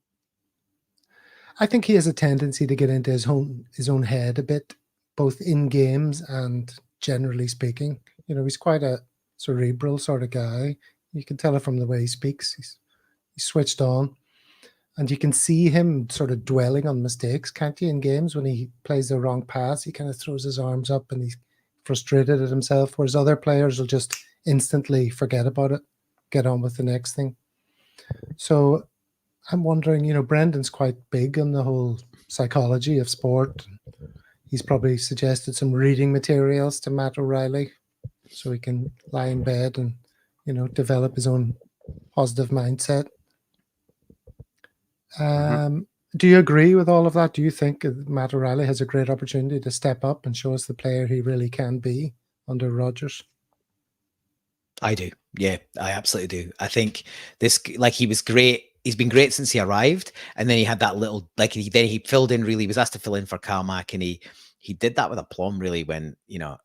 I think he has a tendency to get into his own head a bit both in games and generally speaking. You know, he's quite a cerebral sort of guy. You can tell it from the way he speaks. He's switched on. And you can see him sort of dwelling on mistakes, can't you, in games when he plays the wrong pass? He kind of throws his arms up and he's frustrated at himself, whereas other players will just instantly forget about it, get on with the next thing. So I'm wondering, you know, Brendan's quite big on the whole psychology of sport. He's probably suggested some reading materials to Matt O'Reilly so he can lie in bed and, you know, develop his own positive mindset. Do you agree with all of that? Do you think Matt O'Reilly has a great opportunity to step up and show us the player he really can be under Rodgers? I do. Yeah, I absolutely do. I think this, like, he was great. He's been great since he arrived, and then he had that little, like, he filled in really. He was asked to fill in for Carmack, and he did that with aplomb, really. When, you know,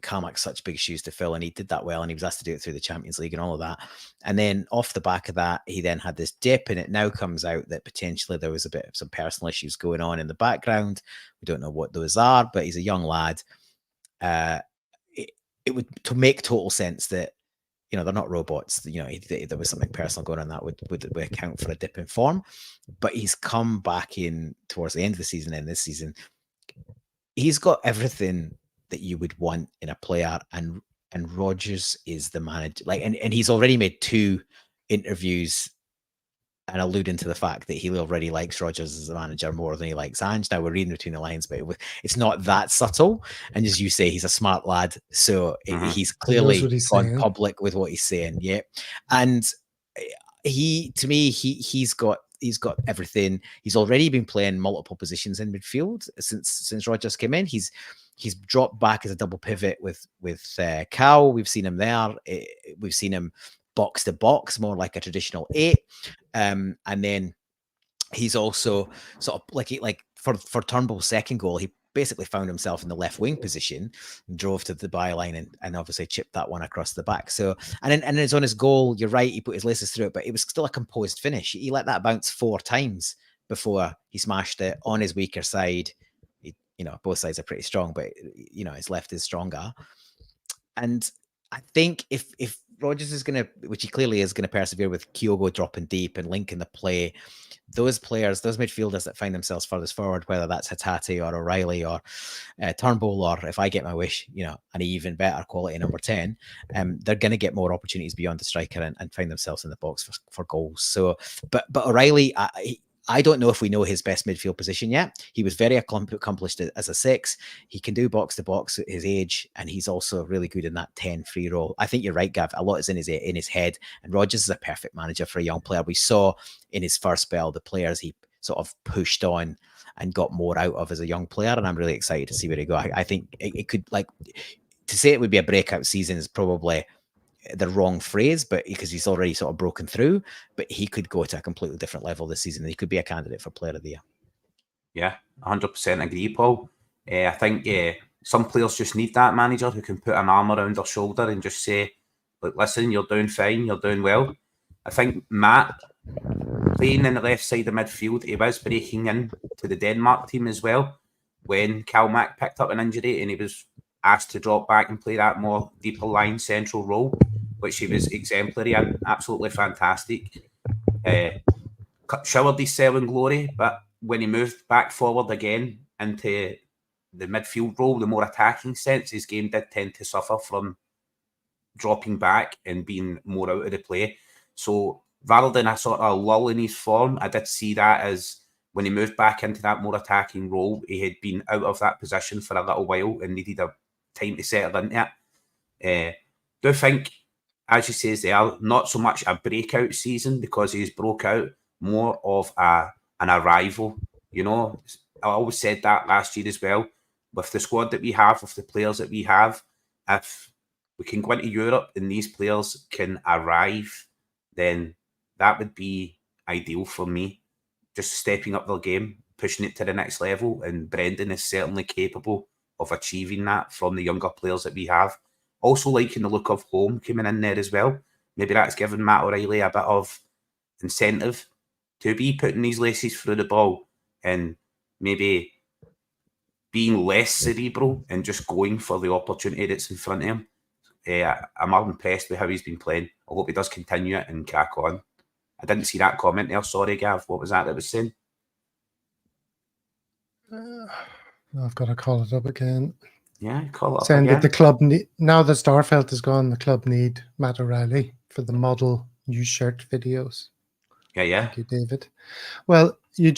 Carmack's such big shoes to fill, and he did that well, and he was asked to do it through the Champions League and all of that. And then off the back of that, he then had this dip, and it now comes out that potentially there was a bit of some personal issues going on in the background. We don't know what those are, but he's a young lad. It would to make total sense that, you know, they're not robots. You know, if there was something personal going on, that would account for a dip in form. But he's come back in towards the end of the season, and this season, he's got everything that you would want in a player, and Rodgers is the manager. Like, and he's already made 2 interviews and alluding to the fact that he already likes Rodgers as a manager more than he likes Ange. Now, we're reading between the lines, but it's not that subtle. And as you say, he's a smart lad, so he's clearly gone public with what he's saying. Yeah, and he's got everything. He's already been playing multiple positions in midfield since Rodgers came in. He's dropped back as a double pivot with Cal. We've seen him there. We've seen him box to box, more like a traditional 8. And then he's also sort of like for Turnbull's second goal, he basically found himself in the left wing position and drove to the byline and obviously chipped that one across the back. So, and it's on his goal. You're right. He put his laces through it, but it was still a composed finish. He let that bounce 4 times before he smashed it on his weaker side. You know, both sides are pretty strong, but, you know, his left is stronger. And I think if Rodgers is going to, which he clearly is going to persevere with Kyogo dropping deep and linking the play, those players, those midfielders that find themselves furthest forward, whether that's Hatate or O'Reilly or Turnbull, or if I get my wish, you know, an even better quality number 10, they're going to get more opportunities beyond the striker and find themselves in the box for goals. So, but O'Reilly, I don't know if we know his best midfield position yet. He was very accomplished as a 6. He can do box to box at his age, and he's also really good in that 10 free role. I think you're right, Gav. A lot is in his head, and Rodgers is a perfect manager for a young player. We saw in his first spell the players he sort of pushed on and got more out of as a young player, and I'm really excited to see where he go. I think it could, like, to say it would be a breakout season is probably the wrong phrase, but because he's already sort of broken through, but he could go to a completely different level this season. He could be a candidate for player of the year. Yeah, 100% agree, Paul. I think some players just need that manager who can put an arm around their shoulder and just say, look, listen, you're doing fine, you're doing well. I think Matt, playing in the left side of midfield, he was breaking in to the Denmark team as well when Kalmack picked up an injury, and he was asked to drop back and play that more deeper line central role, which he was exemplary and absolutely fantastic. Showered his selling glory, but when he moved back forward again into the midfield role, the more attacking sense, his game did tend to suffer from dropping back and being more out of the play. So rather than a sort of lull in his form, I did see that as when he moved back into that more attacking role, he had been out of that position for a little while and needed a time to settle into it. Do think, as you say there, not so much a breakout season because he's broke out, more of an arrival. You know, I always said that last year as well. With the squad that we have, with the players that we have, if we can go into Europe and these players can arrive, then that would be ideal for me. Just stepping up their game, pushing it to the next level, and Brendan is certainly capable of achieving that from the younger players that we have. Also liking the look of home coming in there as well. Maybe that's given Matt O'Reilly a bit of incentive to be putting these laces through the ball and maybe being less cerebral and just going for the opportunity that's in front of him. I'm impressed with how he's been playing. I hope he does continue it and crack on. I didn't see that comment there. Sorry, Gav. What was that was saying? I've got to call it up again. Yeah, call it up Saying again. that the club now that Starfelt is gone, the club need Matt O'Reilly for the model new shirt videos. Yeah. Thank you, David. Well, you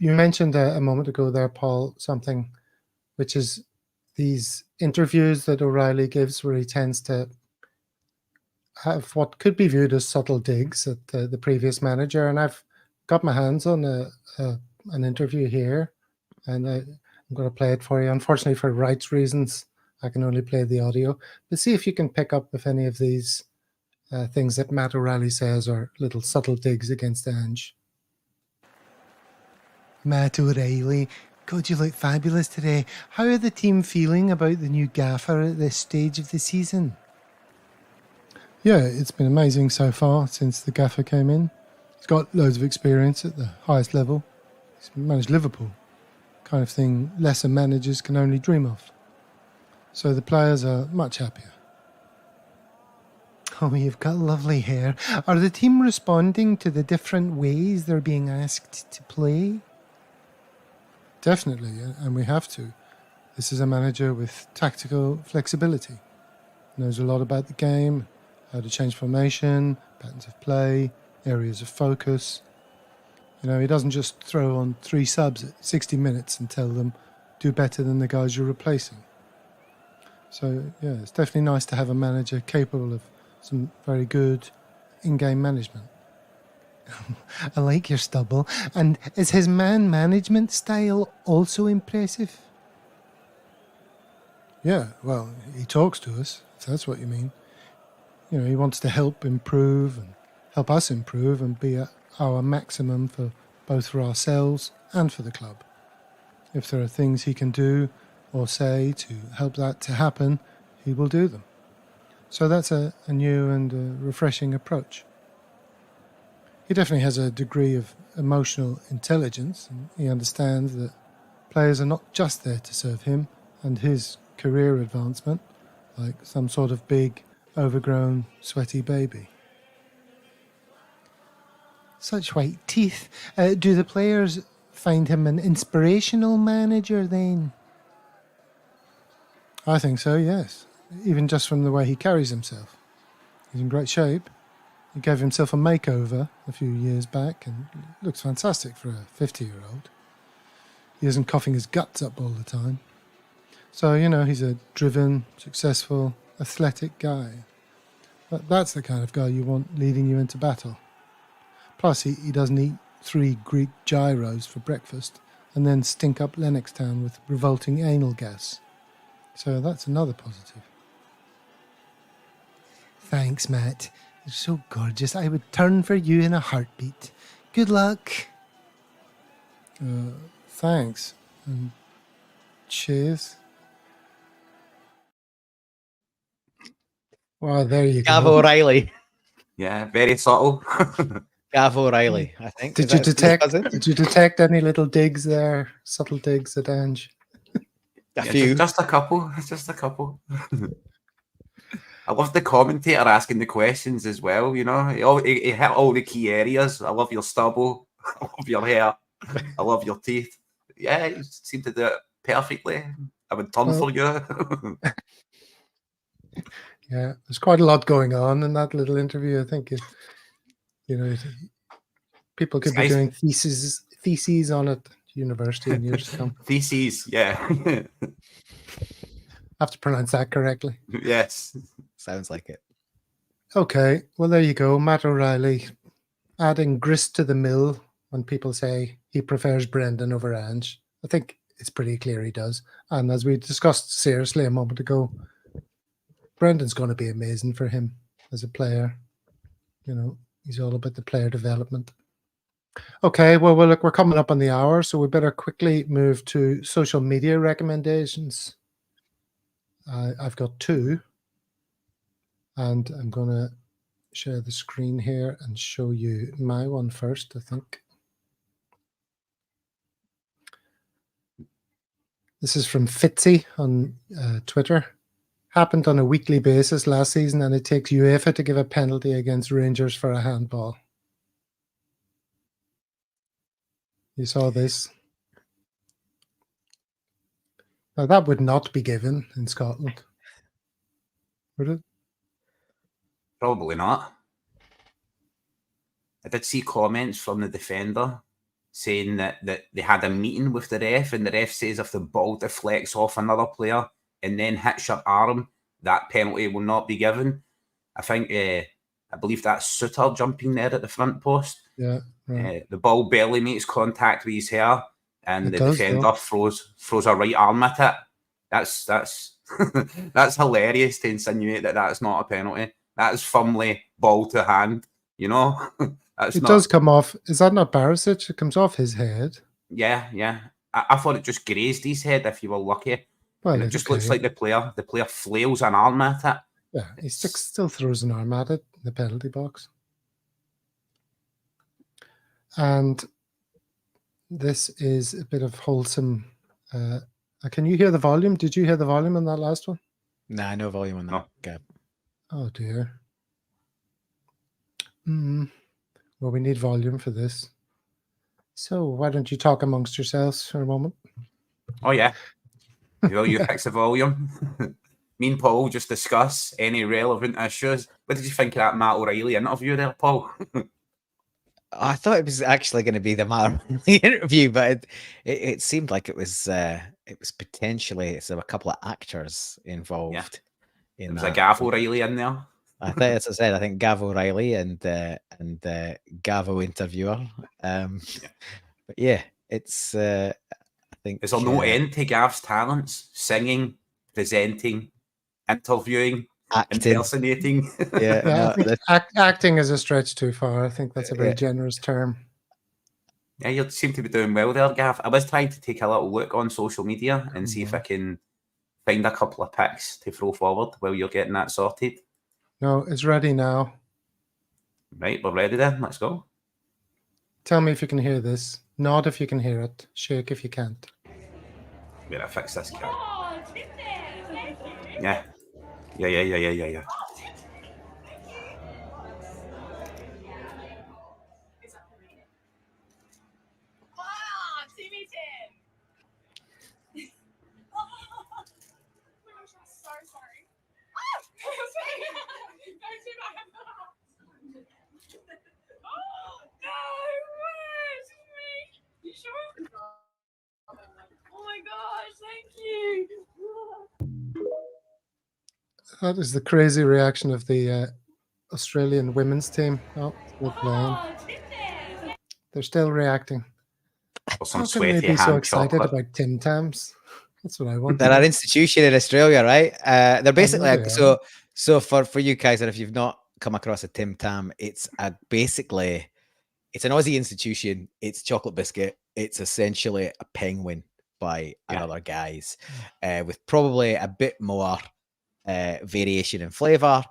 mentioned a moment ago there, Paul, something which is these interviews that O'Reilly gives where he tends to have what could be viewed as subtle digs at the previous manager. And I've got my hands on an interview here, and I'm going to play it for you. Unfortunately, for rights reasons, I can only play the audio. But see if you can pick up if any of these things that Matt O'Reilly says are little subtle digs against Ange. Matt O'Reilly, God, you look fabulous today. How are the team feeling about the new gaffer at this stage of the season? Yeah, it's been amazing so far since the gaffer came in. He's got loads of experience at the highest level. He's managed Liverpool, kind of thing lesser managers can only dream of. So the players are much happier. Oh, you've got lovely hair. Are the team responding to the different ways they're being asked to play? Definitely, and we have to. This is a manager with tactical flexibility. Knows a lot about the game, how to change formation, patterns of play, areas of focus. You know, he doesn't just throw on 3 subs at 60 minutes and tell them, do better than the guys you're replacing. So, yeah, it's definitely nice to have a manager capable of some very good in-game management. I like your stubble. And is his man management style also impressive? Yeah, well, he talks to us, if that's what you mean. You know, he wants to help improve and help us improve and be at our maximum for both for ourselves and for the club. If there are things he can do or say to help that to happen, he will do them. So that's a new and a refreshing approach. He definitely has a degree of emotional intelligence, and he understands that players are not just there to serve him and his career advancement, like some sort of big, overgrown, sweaty baby. Such white teeth. Do the players find him an inspirational manager then? I think so, yes. Even just from the way he carries himself. He's in great shape. He gave himself a makeover a few years back and looks fantastic for a 50-year-old. He isn't coughing his guts up all the time. So, you know, he's a driven, successful, athletic guy. That's the kind of guy you want leading you into battle. Plus, he doesn't eat 3 Greek gyros for breakfast and then stink up Lennox Town with revolting anal gas. So that's another positive. Thanks, Matt. You're so gorgeous. I would turn for you in a heartbeat. Good luck. Thanks. And cheers. Wow, there you Gav go. O'Reilly. Yeah, very subtle. Gav O'Reilly, I think. Did you detect any little digs there? Subtle digs at Ange? A Yeah, few. just a couple. Just a couple. I love the commentator asking the questions as well, you know. He hit all the key areas. I love your stubble. I love your hair. I love your teeth. Yeah, you seem to do it perfectly. I would turn for you. Yeah, there's quite a lot going on in that little interview. I think, you know, people could be doing theses on it at university in years to come. Theses, yeah. I have to pronounce that correctly. Yes. Sounds like it. Okay, well, there you go. Matt O'Reilly adding grist to the mill when people say he prefers Brendan over Ange. I think it's pretty clear he does. And as we discussed seriously a moment ago, Brendan's going to be amazing for him as a player. You know, he's all about the player development. Okay, well, look, we're coming up on the hour, so we better quickly move to social media recommendations. I've got 2. And I'm going to share the screen here and show you my one first, I think. This is from Fitzy on Twitter. Happened on a weekly basis last season, and it takes UEFA to give a penalty against Rangers for a handball. You saw this. Now, that would not be given in Scotland, would it? Probably not. I did see comments from the defender saying that they had a meeting with the ref, and the ref says if the ball deflects off another player and then hits your arm, that penalty will not be given. I think, I believe that's Suter jumping there at the front post. Yeah. Right. The ball barely makes contact with his hair, and It the does, defender though. throws a right arm at it. That's that's hilarious to insinuate that that's not a penalty. That's firmly ball to hand, you know. That's It not, does come off. Is that not Barisic? It comes off his head. Yeah. I thought it just grazed his head if you were lucky. Well, And it it's just okay. looks like the player flails an arm at it. Yeah, he still throws an arm at it in the penalty box. And this is a bit of wholesome. Can you hear the volume? Did you hear the volume on that last one? Nah, no volume on that. No. Gab. Oh dear. Well, we need volume for this. So why don't you talk amongst yourselves for a moment? Oh yeah. You fix the volume. Me and Paul just discuss any relevant issues. What did you think of that Matt O'Reilly interview there, Paul? I thought it was actually going to be the Matt O'Reilly interview, but it seemed like it was potentially a couple of actors involved. There was a Gav O'Reilly in there. I think, as I said, I think Gav O'Reilly and Gavo interviewer. But yeah, it's. I think. Is there no end to Gav's talents? Singing, presenting, interviewing, acting, impersonating. Yeah, I think acting is a stretch too far. I think that's a very generous term. Yeah, you seem to be doing well there, Gav. I was trying to take a little look on social media and see if I can find a couple of pics to throw forward while you're getting that sorted. No, it's ready now. Right, we're ready then. Let's go. Tell me if you can hear this. Nod if you can hear it. Shake if you can't. Wait, I fix this cat. Oh, it's in there. Thank you. Yeah. Ah, TV 10. Oh, I'm so sorry. Ah, don't do that. Oh, no way. It's me. You sure? Oh my gosh, thank you. That is the crazy reaction of the Australian women's team. Oh, they're playing. Oh, it's in there. They're still reacting. Or some How can they sweaty be so hand excited chocolate. about Tim Tams? That's what I want. They're an institution in Australia, right? They're basically they are. so for you guys, and if you've not come across a Tim Tam, it's basically it's an Aussie institution. It's chocolate biscuit. It's essentially a penguin by another guys, with probably a bit more variation in flavour,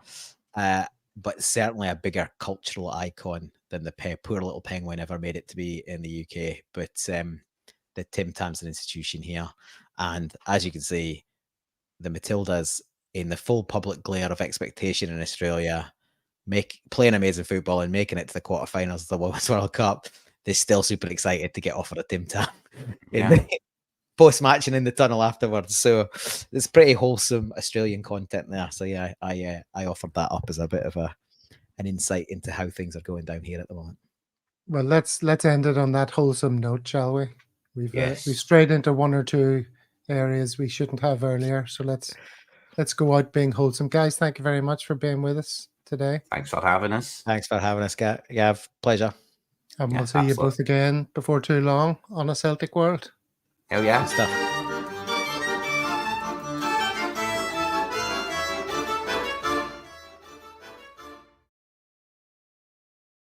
but certainly a bigger cultural icon than the poor little penguin ever made it to be in the UK. But the Tim Tam's an institution here. And as you can see, the Matildas, in the full public glare of expectation in Australia, playing amazing football and making it to the quarterfinals of the Women's World Cup, they're still super excited to get offered a Tim Tam post-match and in the tunnel afterwards. So there's pretty wholesome Australian content there. So yeah, I offered that up as a bit of an insight into how things are going down here at the moment. Well, let's end it on that wholesome note, shall we? We've strayed into one or two areas we shouldn't have earlier. So let's go out being wholesome. Guys, thank you very much for being with us today. Thanks for having us. Thanks for having us, Gav. Pleasure. And we'll see you both again before too long on a Celtic World. Hell yeah. Good stuff.